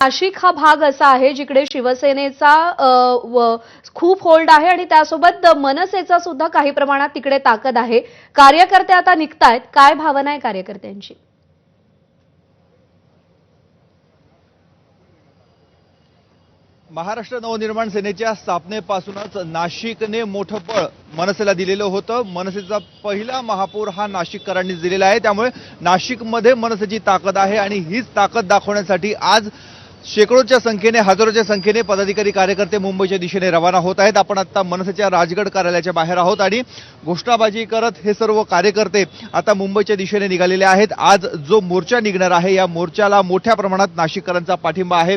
नाशिक हा भाग असा आहे जिकडे शिवसेनेचा खूप होल्ड आहे आणि त्यासोबत मनसेचा सुद्धा काही प्रमाणात तिकडे ताकद आहे। कार्यकर्ते आता निघतायत, काय भावना आहे कार्यकर्त्यांची? महाराष्ट्र नवनिर्माण सेनेच्या स्थापनेपासूनच नाशिकने मोठं बळ मनसेला दिलेलं होतं। मनसेचा पहिला महापौर हा नाशिककरांनीच दिलेला आहे। त्यामुळे नाशिकमध्ये मनसेची ताकद आहे आणि हीच ताकद दाखवण्यासाठी आज शेकडोच्या संख्येने, हजारोच्या संख्येने पदाधिकारी कार्यकर्ते मुंबईच्या दिशेने रवाना होत आहेत। आपण आता मनसेच्या राजगड कार्यालयाच्या बाहेर आहोत आणि घोषणाबाजी करत हे सर्व कार्यकर्ते आता मुंबईच्या दिशेने निघालेले आहेत। आज जो मोर्चा निघणार आहे, या मोर्चाला मोठ्या प्रमाणात नाशिककरांचा पाठिंबा आहे।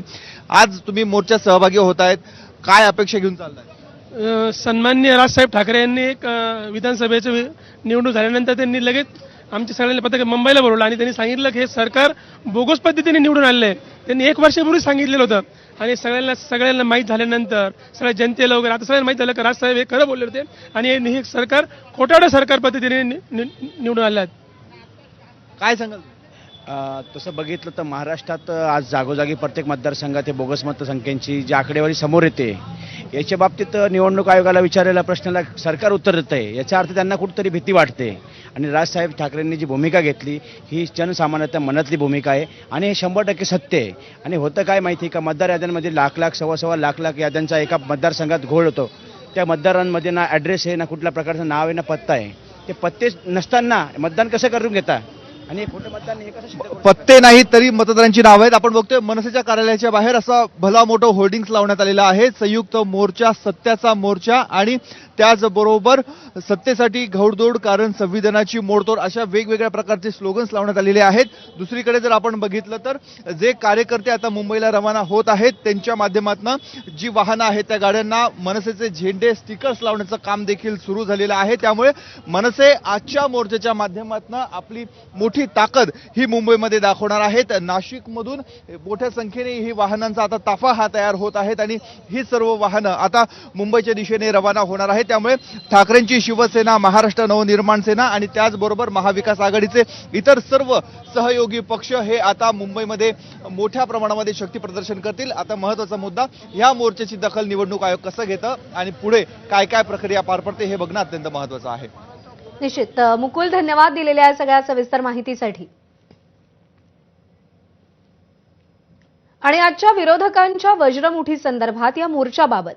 आज तुम्ही मोर्चात सहभागी होत आहेत, काय अपेक्षा घेऊन चाललाय? सन्माननीय राजसाहेब ठाकरे यांनी एक विधानसभेची निवडणूक झाल्यानंतर त्यांनी लगेच आमच्या सगळ्यांना पत्रकार मुंबईला बोलवलं आणि त्यांनी सांगितलं की हे सरकार बोगस पद्धतीने निवडून आलेलं आहे। त्यांनी 1 वर्षापूर्वी सांगितलेलं होतं आणि सगळ्यांना माहीत झाल्यानंतर, सगळ्या जनतेला वगैरे आता सगळ्यांना माहीत झालं की राजसाहेब हे खरं बोलले होते आणि हे सरकार खोटारडं सरकार पद्धतीने निवडून आलं आहे। काय सांगाल? तसं बघितलं तर महाराष्ट्रात आज जागोजागी प्रत्येक मतदारसंघात हे बोगस मतसंख्येची जी आकडेवारी समोर येते, याच्या बाबतीत निवडणूक आयोगाला विचारलेल्या प्रश्नाला सरकार उत्तर देत आहे। याचा अर्थ त्यांना कुठेतरी भीती वाटते आणि राजसाहेब ठाकरेंनी जी भूमिका घेतली ही जनसामान्याच्या मनातली भूमिका आहे आणि हे 100% सत्य आहे। आणि होतं काय माहिती का, मतदार याद्यांमध्ये लाख सव्वा लाख याद्यांचा एका मतदारसंघात घोळ होतो। त्या मतदारांमध्ये ना ॲड्रेस आहे, ना कुठल्या प्रकारचं नाव आहे, ना पत्ता आहे। ते पत्ते नसताना मतदान कसं करून घेता आणि खोटं मतदान हे कसं सिद्ध करू? पत्ते नाही तरी मतदारांची नाव आहेत। आपण बघतोय मनसेच्या कार्यालयाच्या बाहेर असा भला मोठं होर्डिंग्स लावण्यात आलेला आहे, संयुक्त मोर्चा, सत्याचा मोर्चा आणि त्याचबरोबर सत्तेसाठी घौडदौड कारण संविधानाची मोडतोड, अशा वेगवेगळ्या प्रकारचे स्लोगन्स लावण्यात आलेले आहेत। दुसरीकडे जर आपण बघितलं तर जे कार्यकर्ते आता मुंबईला रवाना होत आहेत, त्यांच्या माध्यमातून जी वाहनं आहेत त्या गाड्यांना मनसेचे झेंडे, स्टिकर्स लावण्याचं काम देखील सुरू झालेलं आहे। त्यामुळे मनसे आजच्या मोर्चाच्या माध्यमातून आपली मोठी ताकद ही मुंबईमध्ये दाखवणार आहेत। नाशिकमधून मोठ्या संख्येने ही वाहनांचा आता ताफा हा तयार होत आहेत आणि ही सर्व वाहनं आता मुंबईच्या दिशेने रवाना होणार आहेत। त्यामुळे ठाकरेंची शिवसेना, महाराष्ट्र नवनिर्माण सेना आणि त्याचबरोबर महाविकास आघाडीचे इतर सर्व सहयोगी पक्ष हे आता मुंबईमध्ये मोठ्या प्रमाणामध्ये शक्ती प्रदर्शन करतील। आता महत्त्वाचा मुद्दा, या मोर्चाची दखल निवडणूक आयोग कसं घेतं आणि पुढे काय काय प्रक्रिया पार पडते हे बघणं अत्यंत महत्त्वाचं आहे। निश्चित। मुकुल, धन्यवाद दिलेल्या या सगळ्या सविस्तर माहितीसाठी। आणि आजच्या विरोधकांच्या वज्रमुठी संदर्भात, या मोर्चाबाबत